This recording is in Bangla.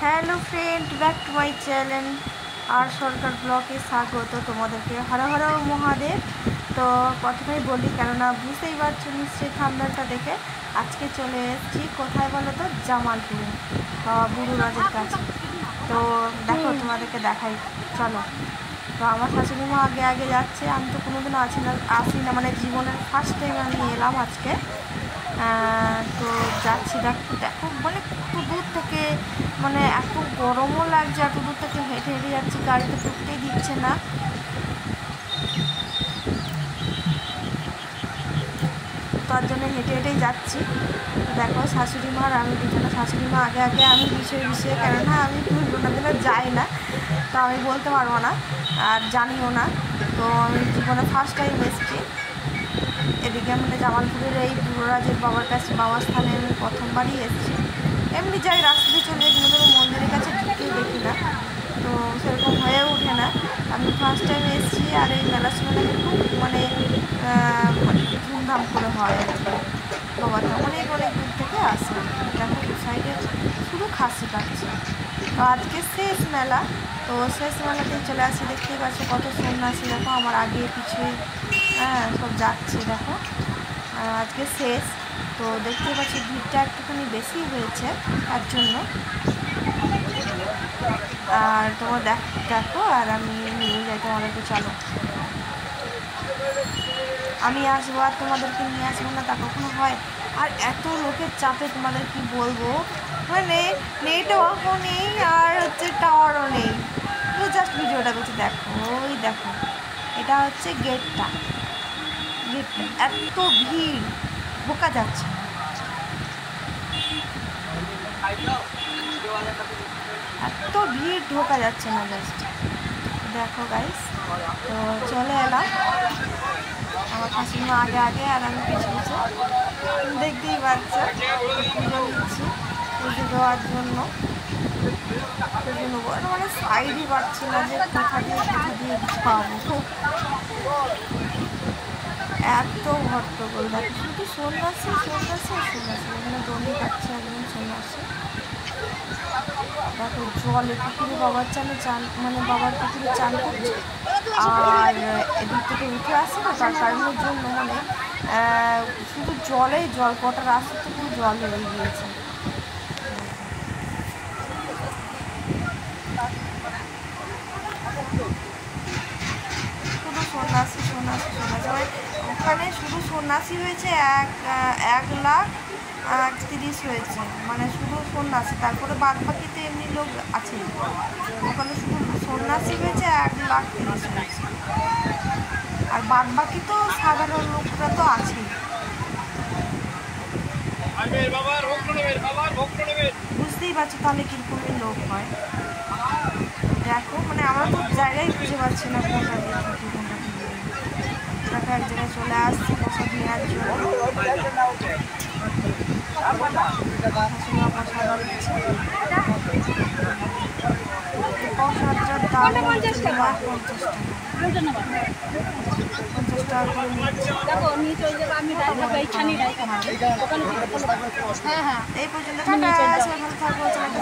Hello friend, back to my channel আর সরকার ব্লগে স্বাগত তোমাদেরকে। হর হর মহাদেব। তো প্রথমেই বলি, কেননা বুঝতেই পারছো নিশ্চয়ই থাম্বনেলটা দেখে, আজকে চলে এসেছি কোথায় বলো তো, জামালপুরে বাবা বুড়ুরাজের কাছে। তো দেখো তোমাদেরকে দেখাই, চলো। তো আমার শাশুড়ি মা আগে আগে যাচ্ছে, আমি তো কোনোদিনও আসি না, মানে জীবনের ফার্স্ট টাইম আমি এলাম আজকে। তো যাচ্ছি, দেখো দেখো মানে কত দূর থেকে, মানে এত গরমও লাগছে, এত দূর থেকে হেঁটে হেঁটে যাচ্ছি, গাড়িতে ঢুকতেই দিচ্ছে না। তার জন্য হেঁটে হেঁটেই যাচ্ছি। দেখো শাশুড়ি মা আর আমি দুজনে, শাশুড়ি মা আগে আগে, আমি বিষয়ে বিষয়ে, কেননা আমি কোনোদিনও যাই না, তো আমি বলতে পারবো না আর জানিও না। তো আমি জীবনে ফার্স্ট টাইম এসেছি এদিকে, মানে জামালপুরের এই বুড়োরাজের বাবার কাছে, বাবার স্থানে আমি প্রথমবারই এসেছি। এমনি যাই, রাস্তাতে চলে যাই, কিন্তু মন্দিরের কাছে ঢুকেই দেখি না, তো সেরকম হয়ে ওঠে না। আমি ফার্স্ট টাইম এসেছি, আর এই মেলার সময়টাকে খুব মানে ধুমধাম করে হয় আর কি। বাবাটা অনেক অনেক দূর থেকে আসে। দেখো দু সাইডে শুধু খাসি পাচ্ছে। তো আজকে শেষ মেলা, তো শেষ মেলাতেই চলে আসি। দেখতেই পাচ্ছি কত সন্ন্যাসী, দেখো আমার আগে পিছিয়ে সব যাচ্ছে, দেখো আজকে শেষ। তো দেখতেই পাচ্ছি ভিড়টা একটুখানি বেশি হয়েছে তার জন্য। আর তোমার দেখো, আর আমি নিয়ে যাই তোমাদেরকে, চলো। আমি আসবো আর তোমাদেরকে নিয়ে আসবো না, তা কখনো হয়? আর এত লোকের চাপে তোমাদের কি বলবো, মানে নেটওয়ার্কও নেই আর হচ্ছে টাওয়ারও নেই। তো জাস্ট ভিডিওটা করছি, দেখো ওই দেখো, এটা হচ্ছে গেটটা। এত ভিড়, ঢোকা যাচ্ছে না, এত ভিড়, ঢোকা যাচ্ছে না জাস্ট। দেখো গাইস, তো চলে এলাম। আমার শাশুড়িমা আগে আগে আর আমি পিছু পিছু, দেখতেই পাচ্ছ। পুজো নিচ্ছি, পুজো দেওয়ার জন্য। পুজো নেবো, মানে সাইডই পাচ্ছি না যে কোথা দিয়ে যাবো। এত হট্টগোল, দেখো শুধু সন্ন্যাসী সন্ন্যাসী সন্ন্যাসী, এখানে দণ্ডি পাচ্ছে একজন সন্ন্যাসী। দেখো জলে পুকুরে বাবার চান, মানে বাবার পুকুরে চান করছে, আর এদিক থেকে উঠে আসছে না, তার কারণের জন্য মানে শুধু জলেই জল, কটা রাস্তা তো পুরো জল হয়ে গিয়েছে। শুধু সন্ন্যাসী সন্ন্যাসী সন্ন্যাসী, মানে ওখানে শুধু সন্ন্যাসী হয়েছে 1,30,000 হয়েছে, মানে শুধু সন্ন্যাসী। তারপরে বাদ বাকি তো এমনি লোক আছে, ওখানে শুধু সন্ন্যাসী হয়েছে 1,30,000 হয়েছে, আর বাদ বাকি তো সাধারণ লোকরা তো আছেই। বুঝতেই পারছি তাহলে কীরকমই লোক হয়। দেখো মানে আমরা তো জায়গায় খুঁজে পাচ্ছি না কোনটা দিয়ে ঢুকি, কোনটা দিয়ে। দেখো এক জায়গায় চলে আসছি প্রসাদ নেওয়ার জন্য। প্রসাদটার দাম 50 টাকা, 50 টাকা করে নিচ্ছি। এই পর্যন্ত, ভালো থাকবো।